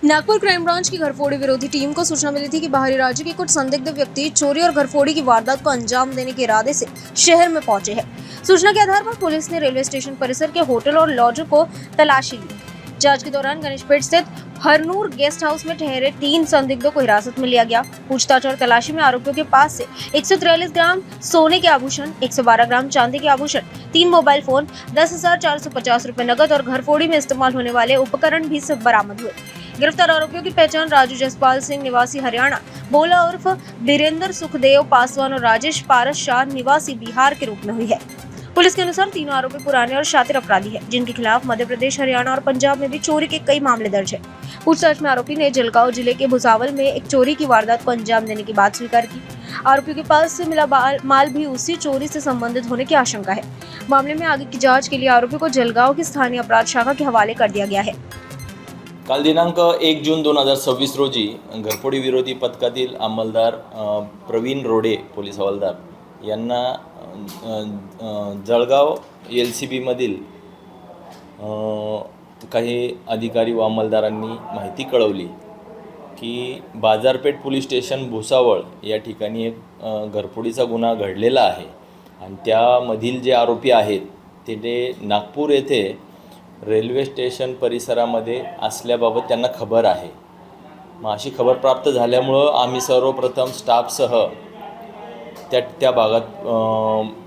Nagpur crime branch की घरफोड़ी विरोधी team को सूचना मिली थी कि बाहरी राज्य के कुछ संदिग्ध व्यक्ति चोरी और घरफोड़ी की वारदात को अंजाम देने के इरादे से शहर में पहुंचे हैं। सूचना के आधार पर पुलिस ने रेलवे स्टेशन परिसर के होटल और लॉजर को तलाशी ली। जांच के दौरान गणेशपेट स्थित हरनूर गेस्ट हाउस में ठहरे 3 संदिग्धों को हिरासत में लिया गया। पूछताछ और तलाशी में आरोपियों के पास से 143 ग्राम सोने के आभूषण, 112 ग्राम चांदी के आभूषण, 3 मोबाइल फोन, 10,450 रुपए नकद और घरफोड़ी में इस्तेमाल होने वाले उपकरण भी सब बरामद हुए। गिरफ्तार आरोपियों की पहचान राजू जसपाल सिंह निवासी हरियाणा, भोला उर्फ बीरेंद्र सुखदेव पासवान और राजेश पारस शाह निवासी बिहार के रूप में हुई है। पुलिस के अनुसार तीनों आरोपी पुराने और शातिर अपराधी हैं, जिनके खिलाफ मध्य प्रदेश, हरियाणा और पंजाब में भी चोरी के कई मामले दर्ज हैं। पूछताछ में आरोपी ने जलगांव जिले के भुसावल में एक चोरी की वारदात को अंजाम देने की बात स्वीकार की। आरोपियों के पास से मिला माल भी उसी चोरी से संबंधित होने की आशंका है। मामले में आगे की जाँच के लिए आरोपी को जलगांव की स्थानीय अपराध शाखा के हवाले कर दिया गया है। काल दिनांक 1 जून 2026 रोजी घरफोडी विरोधी पथकातील अंमलदार प्रवीण रोडे पोलीस हवालदार यांना जळगाव LCB मधील काही अधिकारी व अंमलदारांनी माहिती कळवली की बाजारपेठ पोलीस स्टेशन भुसावळ या ठिकाणी एक घरफोडीचा गुन्हा घडलेला आहे आणि त्यामधील जे आरोपी आहेत ते नागपूर येथे रेल्वे स्टेशन परिसरामध्ये असल्याबाबत त्यांना खबर आहे। मग अशी खबर प्राप्त झाल्यामुळं आम्ही सर्वप्रथम स्टाफसह त्या भागात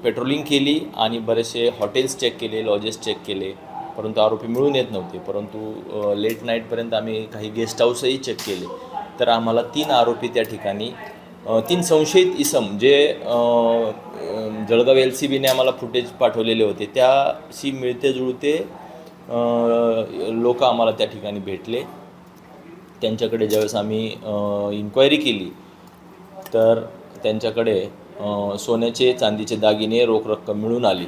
पेट्रोलिंग केली आणि बरेचसे हॉटेल्स चेक केले, लॉजेस चेक केले, परंतु आरोपी मिळून येत नव्हते। परंतु लेट नाईटपर्यंत आम्ही काही गेस्ट हाऊसही चेक केले, तर आम्हाला 3 आरोपी त्या ठिकाणी 3 संशयित इसम जे जळगाव LCBने आम्हाला फुटेज पाठवलेले होते त्याशी मिळते जुळते लोक आम्हाला त्या ठिकाणी भेटले। त्यांच्याकडे ज्यावेळेस आम्ही इन्क्वायरी केली तर त्यांच्याकडे सोन्याचे चांदीचे दागिने रोख रक्कम मिळून आली।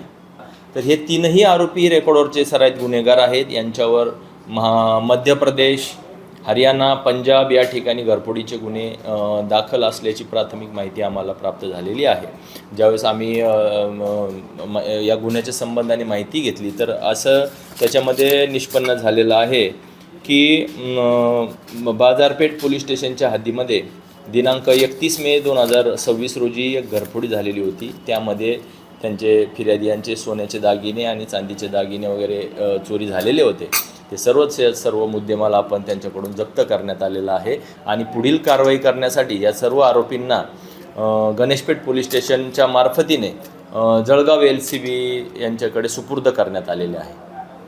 तर हे 3ही आरोपी रेकॉर्डवरचे सराईत गुन्हेगार आहेत। यांच्यावर मध्य प्रदेश, हरियाणा, पंजाब या ठिकाणी घरफोडीचे गुन्हे दाखल असल्याची प्राथमिक माहिती आम्हाला प्राप्त झालेली आहे। ज्यावेळेस आम्ही या गुन्ह्याच्या संबंधाने माहिती घेतली तर असं त्याच्यामध्ये निष्पन्न झालेलं आहे की बाजारपेठ पोलीस स्टेशनच्या हद्दीमध्ये दिनांक 31 मे 2026 रोजी एक घरफोडी झालेली होती। त्यामध्ये त्यांचे फिर्यादियांचे सोन्याचे दागिने आणि चांदीचे दागिने वगैरे चोरी झालेले होते। ते सर्व मुद्देमाल आपण त्यांच्याकडून जप्त करण्यात आलेला आहे आणि पुढील कारवाई करण्यासाठी या सर्व आरोपींना गणेशपेठ पोलीस स्टेशनच्या मार्फतीने जळगाव LCB यांच्याकडे सुपूर्द करण्यात आलेले आहे।